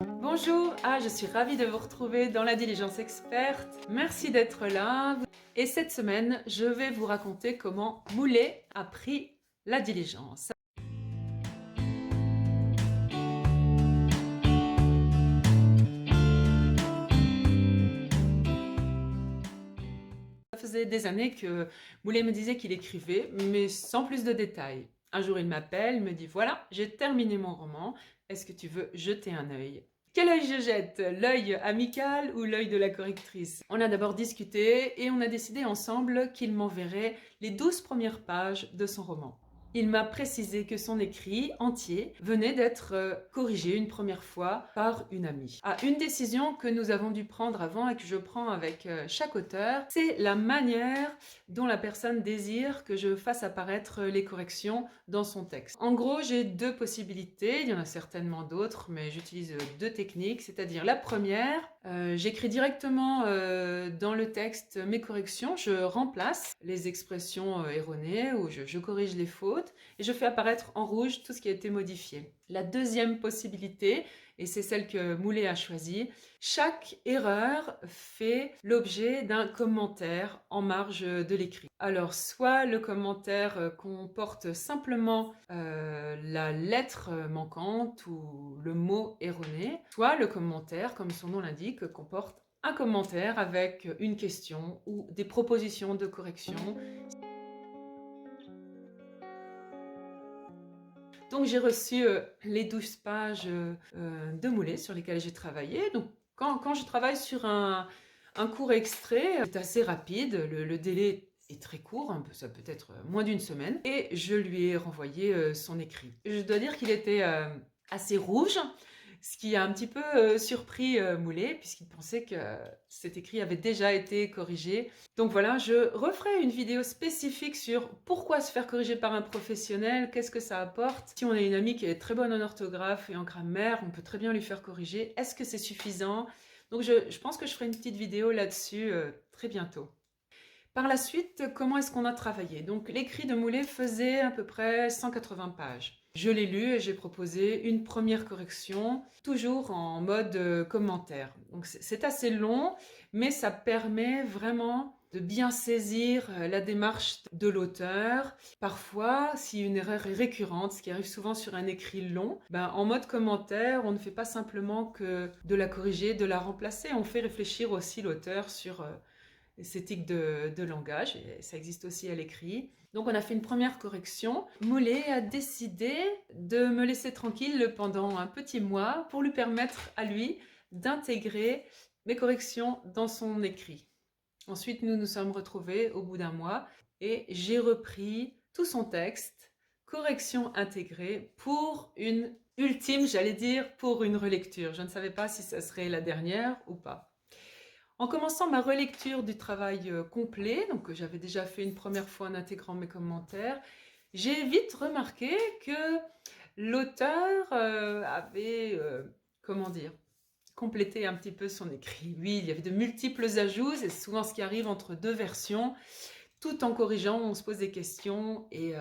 Bonjour, je suis ravie de vous retrouver dans la Diligence Experte. Merci d'être là. Et cette semaine, je vais vous raconter comment Moulet a pris la diligence. Ça faisait des années que Moulet me disait qu'il écrivait, mais sans plus de détails. Un jour, il m'appelle, me dit « Voilà, j'ai terminé mon roman. Est-ce que tu veux jeter un œil ?» Quel œil je jette? L'œil amical ou l'œil de la correctrice? On a d'abord discuté et on a décidé ensemble qu'il m'enverrait les 12 premières pages de son roman. Il m'a précisé que son écrit entier venait d'être corrigé une première fois par une amie. Une décision que nous avons dû prendre avant et que je prends avec chaque auteur, c'est la manière dont la personne désire que je fasse apparaître les corrections dans son texte. En gros, j'ai deux possibilités, il y en a certainement d'autres, mais j'utilise deux techniques, c'est-à-dire la première, j'écris directement dans le texte mes corrections, je remplace les expressions erronées ou je corrige les fautes et je fais apparaître en rouge tout ce qui a été modifié. La deuxième possibilité, et c'est celle que Moulet a choisie, chaque erreur fait l'objet d'un commentaire en marge de l'écrit. Alors, soit le commentaire comporte simplement la lettre manquante ou le mot erroné, soit le commentaire, comme son nom l'indique, comporte un commentaire avec une question ou des propositions de correction. Donc j'ai reçu les 12 pages de Moulet sur lesquelles j'ai travaillé. Donc quand je travaille sur un court extrait, c'est assez rapide, le délai est très court, ça peut être moins d'une semaine, et je lui ai renvoyé son écrit. Je dois dire qu'il était assez rouge, ce qui a un petit peu surpris Moulet, puisqu'il pensait que cet écrit avait déjà été corrigé. Donc voilà, je referai une vidéo spécifique sur pourquoi se faire corriger par un professionnel, qu'est-ce que ça apporte. Si on a une amie qui est très bonne en orthographe et en grammaire, on peut très bien lui faire corriger. Est-ce que c'est suffisant? Donc je pense que je ferai une petite vidéo là-dessus très bientôt. Par la suite, comment est-ce qu'on a travaillé? Donc l'écrit de Moulet faisait à peu près 180 pages. Je l'ai lu et j'ai proposé une première correction, toujours en mode commentaire. Donc c'est assez long, mais ça permet vraiment de bien saisir la démarche de l'auteur. Parfois, si une erreur est récurrente, ce qui arrive souvent sur un écrit long, en mode commentaire, on ne fait pas simplement que de la corriger, de la remplacer, on fait réfléchir aussi l'auteur sur ces tics de langage, et ça existe aussi à l'écrit. Donc on a fait une première correction. Moulet a décidé de me laisser tranquille pendant un petit mois pour lui permettre à lui d'intégrer mes corrections dans son écrit. Ensuite, nous nous sommes retrouvés au bout d'un mois et j'ai repris tout son texte, correction intégrée, pour une ultime, j'allais dire, pour une relecture. Je ne savais pas si ça serait la dernière ou pas. En commençant ma relecture du travail complet, donc que j'avais déjà fait une première fois en intégrant mes commentaires, j'ai vite remarqué que l'auteur avait, comment dire, complété un petit peu son écrit. Oui, il y avait de multiples ajouts, c'est souvent ce qui arrive entre deux versions. Tout en corrigeant, on se pose des questions et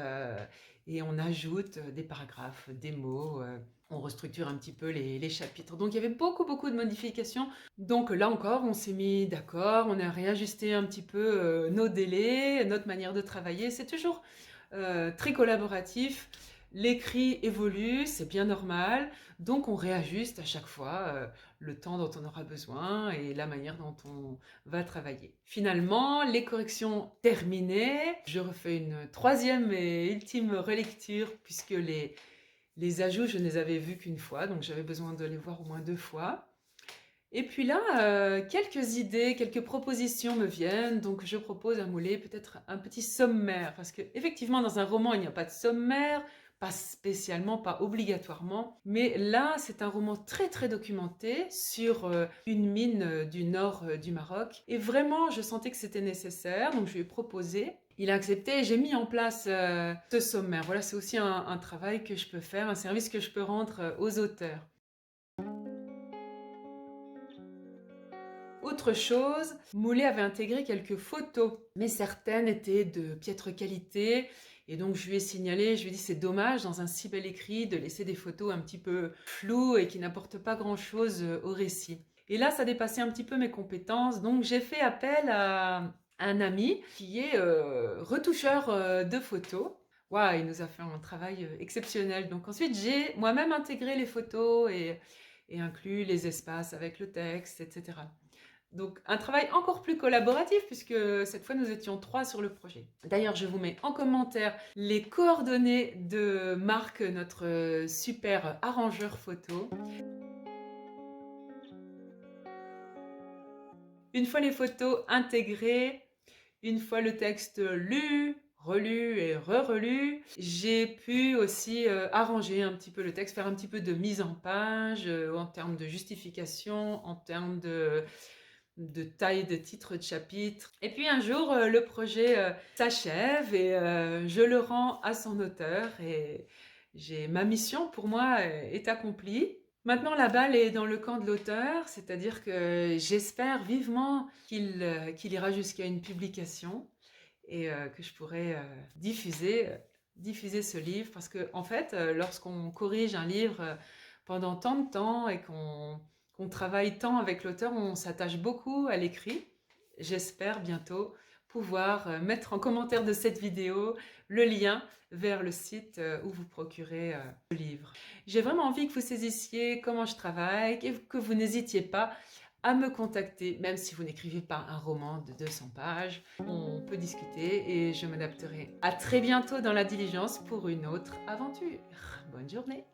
on ajoute des paragraphes, des mots, on restructure un petit peu les chapitres. Donc il y avait beaucoup de modifications. Donc là encore, on s'est mis d'accord, on a réajusté un petit peu nos délais, notre manière de travailler. C'est toujours très collaboratif. L'écrit évolue, c'est bien normal, donc on réajuste à chaque fois le temps dont on aura besoin et la manière dont on va travailler. Finalement, les corrections terminées, je refais une troisième et ultime relecture puisque les ajouts, je ne les avais vus qu'une fois, donc j'avais besoin de les voir au moins deux fois. Et puis là, quelques idées, quelques propositions me viennent, donc je propose à Moulet peut-être un petit sommaire, parce qu'effectivement, dans un roman, il n'y a pas de sommaire, pas spécialement, pas obligatoirement, mais là, c'est un roman très documenté sur une mine du nord du Maroc, et vraiment, je sentais que c'était nécessaire, donc je lui ai proposé. Il a accepté et j'ai mis en place ce sommaire. Voilà, c'est aussi un travail que je peux faire, un service que je peux rendre aux auteurs. Au Autre chose, Moulet avait intégré quelques photos, mais certaines étaient de piètre qualité. Et donc je lui ai signalé, je lui ai dit c'est dommage dans un si bel écrit de laisser des photos un petit peu floues et qui n'apportent pas grand-chose au récit. Et là, ça dépassait un petit peu mes compétences, donc j'ai fait appel à un ami qui est retoucheur de photos. Waouh, il nous a fait un travail exceptionnel. Donc ensuite, j'ai moi-même intégré les photos et inclus les espaces avec le texte, etc. Donc un travail encore plus collaboratif puisque cette fois nous étions 3 sur le projet. D'ailleurs, je vous mets en commentaire les coordonnées de Marc, notre super arrangeur photo. Une fois les photos intégrées, une fois le texte lu, relu et re-relu, j'ai pu aussi arranger un petit peu le texte, faire un petit peu de mise en page en termes de justification, en termes de taille de titre de chapitre. Et puis un jour, le projet s'achève et je le rends à son auteur et ma mission pour moi est accomplie. Maintenant, la balle est dans le camp de l'auteur, c'est-à-dire que j'espère vivement qu'il ira jusqu'à une publication et que je pourrai diffuser ce livre. Parce que, en fait, lorsqu'on corrige un livre pendant tant de temps et qu'on travaille tant avec l'auteur, on s'attache beaucoup à l'écrit. J'espère bientôt pouvoir mettre en commentaire de cette vidéo le lien vers le site où vous procurez le livre. J'ai vraiment envie que vous saisissiez comment je travaille et que vous n'hésitiez pas à me contacter, même si vous n'écrivez pas un roman de 200 pages. On peut discuter et je m'adapterai. À très bientôt dans la diligence pour une autre aventure. Bonne journée!